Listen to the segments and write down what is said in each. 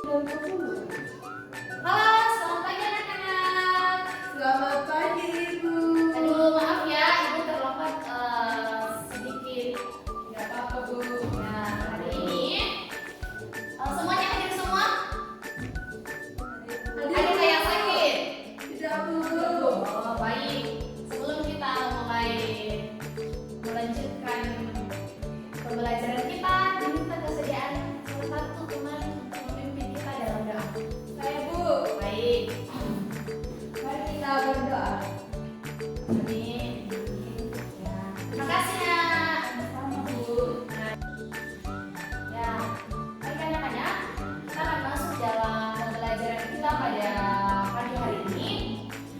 Halo, selamat pagi anak-anak. Selamat pagi Ibu. Aduh, maaf ya, Ibu terlambat sedikit. Gak apa-apa Bu. Nah, hari ini semuanya hadir semua? Ada yang sakit? Tidak Bu. Oh, baik. Sebelum kita mulai melanjutkan pembelajaran kita, diminta kesediaan salah satu teman untuk memimpin kita dalam doa. Saya Bu. Baik. Mari kita berdoa. Amin. Ya. Terima kasih nak. Sama Bu. Ya, baik anak-anak, kita akan masuk dalam pembelajaran kita pada pagi hari ini,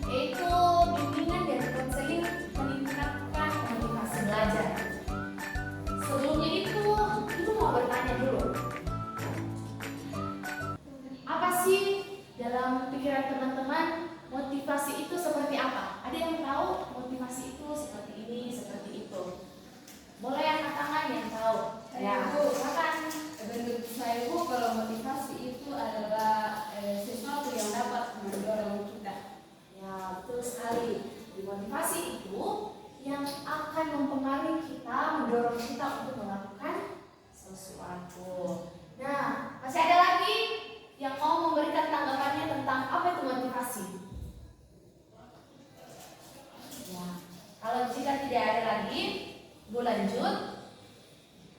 yaitu bimbingan dan konseling meningkatkan motivasi belajar. Sebelumnya itu, Ibu mau bertanya dulu, apa sih dalam pikiran teman-teman motivasi itu seperti apa? Ada yang tahu motivasi itu seperti ini, seperti itu? Boleh angkat tangan yang tahu. Saya Bu. Silakan. Menurut saya Bu, kalau motivasi itu adalah sesuatu yang dapat mendorong kita. Ya, betul sekali. Di motivasi itu yang akan mempengaruhi kita, mendorong kita untuk melakukan sesuatu. Nah, masih ada lagi yang mau memberikan tanggapannya tentang apa itu motivasi? Ya, kalau jika tidak ada lagi, Bu lanjut.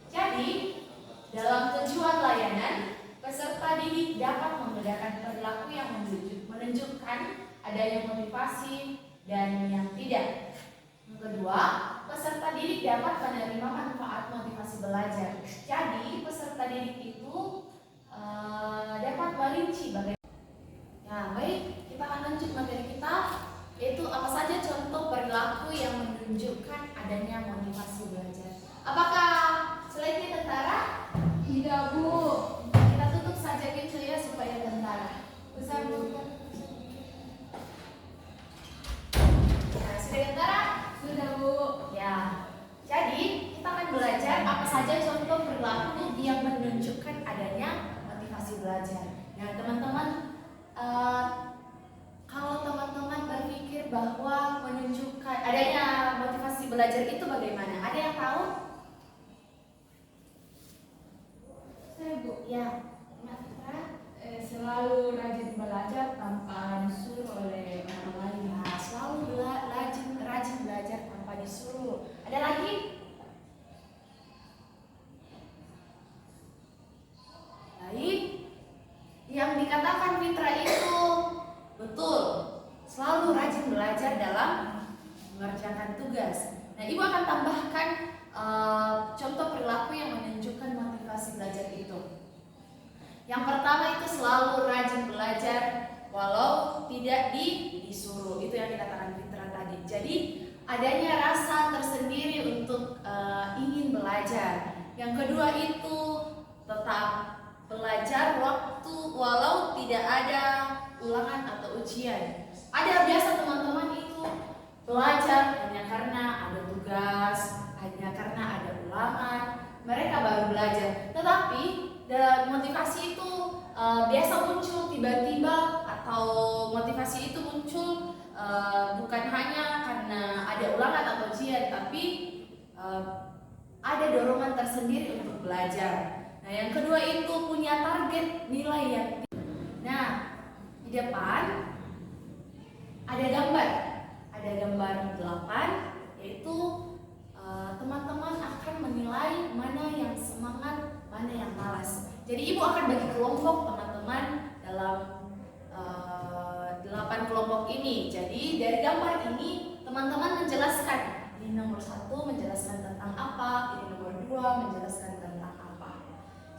Jadi, dalam tujuan layanan, peserta didik dapat membedakan perilaku yang menunjukkan adanya motivasi dan yang tidak. Yang kedua, peserta didik dapat menerima manfaat motivasi belajar. Jadi, peserta didik itu dapat merinci bagaimana. Nah, baik, kita akan lanjut materi kita, yaitu apa saja contoh perilaku yang menunjukkan adanya motivasi belajar. Apakah slide-nya tentara? Tidak Bu. Kita tutup saja pintunya supaya tentara. Besar Bu. Nah, sudah tentara? Sudah Bu. Ya. Jadi, kita akan belajar apa saja contoh perilaku yang menunjukkan adanya motivasi belajar. Nah, teman-teman, kalau teman-teman berpikir bahwa menunjukkan adanya motivasi belajar itu bagaimana? Ada yang tahu? Saya Bu. Ya, Mbak Fitra. Selalu rajin belajar tanpa disuruh oleh orang lain. Nah, selalu rajin belajar tanpa disuruh. Ada lagi? Baik. Yang dikatakan Fitra itu betul. Selalu rajin belajar dalam mengerjakan tugas. Nah, Ibu akan tambahkan contoh perilaku yang menunjukkan motivasi belajar itu. Yang pertama itu selalu rajin belajar walau tidak disuruh. Itu yang dikatakan Fitra tadi. Jadi adanya rasa tersendiri untuk ingin belajar. Yang kedua itu tetap belajar waktu walau tidak ada ulangan atau ujian. Ada biasa teman-teman itu belajar hanya karena ada tugas, hanya karena ada ulangan, mereka baru belajar. Tetapi dalam motivasi itu biasa muncul tiba-tiba, atau motivasi itu muncul bukan hanya karena ada ulangan atau ujian, tapi ada dorongan tersendiri untuk belajar. Nah, yang kedua itu punya target nilai yang tinggi. Nah, di depan ada gambar 8, yaitu teman-teman akan menilai mana yang semangat, mana yang malas. Jadi Ibu akan bagi kelompok teman-teman dalam 8 kelompok ini. Jadi dari gambar ini teman-teman menjelaskan. Ini nomor 1 menjelaskan tentang apa, ini nomor 2 menjelaskan tentang apa.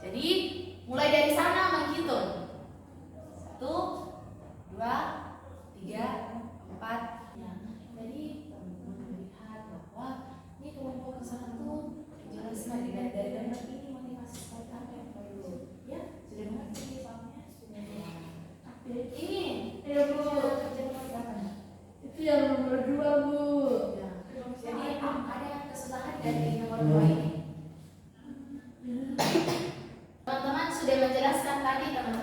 Jadi mulai dari sana menghitung. 1, 2, 3, 4. Ya, jadi teman-teman melihat bahwa ini kelompok ke-1 menjelaskan dari gambar ini motivasi seperti apa yang perlu. Ya, sudah mengerti soalnya? Sudah. Ini, Ya Bu. kerja nomor berapa? Itu yang nomor 2 Bu. Ya. Jadi ada kesusahan dari nomor 2 ini. Teman-teman sudah menjelaskan tadi teman-teman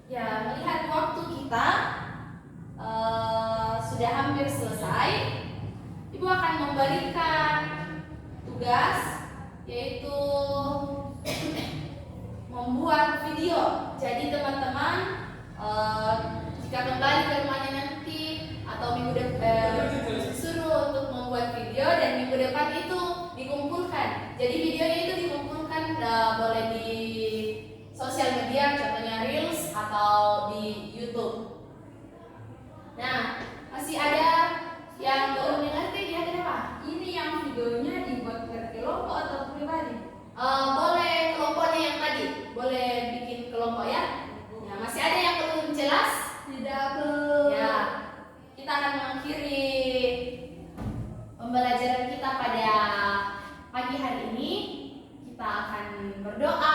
Ya, melihat waktu kita sudah hampir selesai, Ibu akan memberikan tugas, yaitu membuat video. Jadi teman-teman, jika kembali ke rumahnya nanti atau minggu depan, suruh untuk membuat video, dan minggu depan itu dikumpulkan. Jadi videonya itu dikumpulkan, boleh di sosial media, contohnya Reels atau di YouTube. Nah, masih ada yang belum mengerti, ya kenapa? Ini yang videonya dibuat kelompok atau pribadi? Boleh kelompoknya yang tadi, boleh bikin kelompok ya. Ya, masih ada yang belum jelas? Tidak belum. Ya, kita akan mengakhiri pembelajaran kita pada pagi hari ini. Kita akan berdoa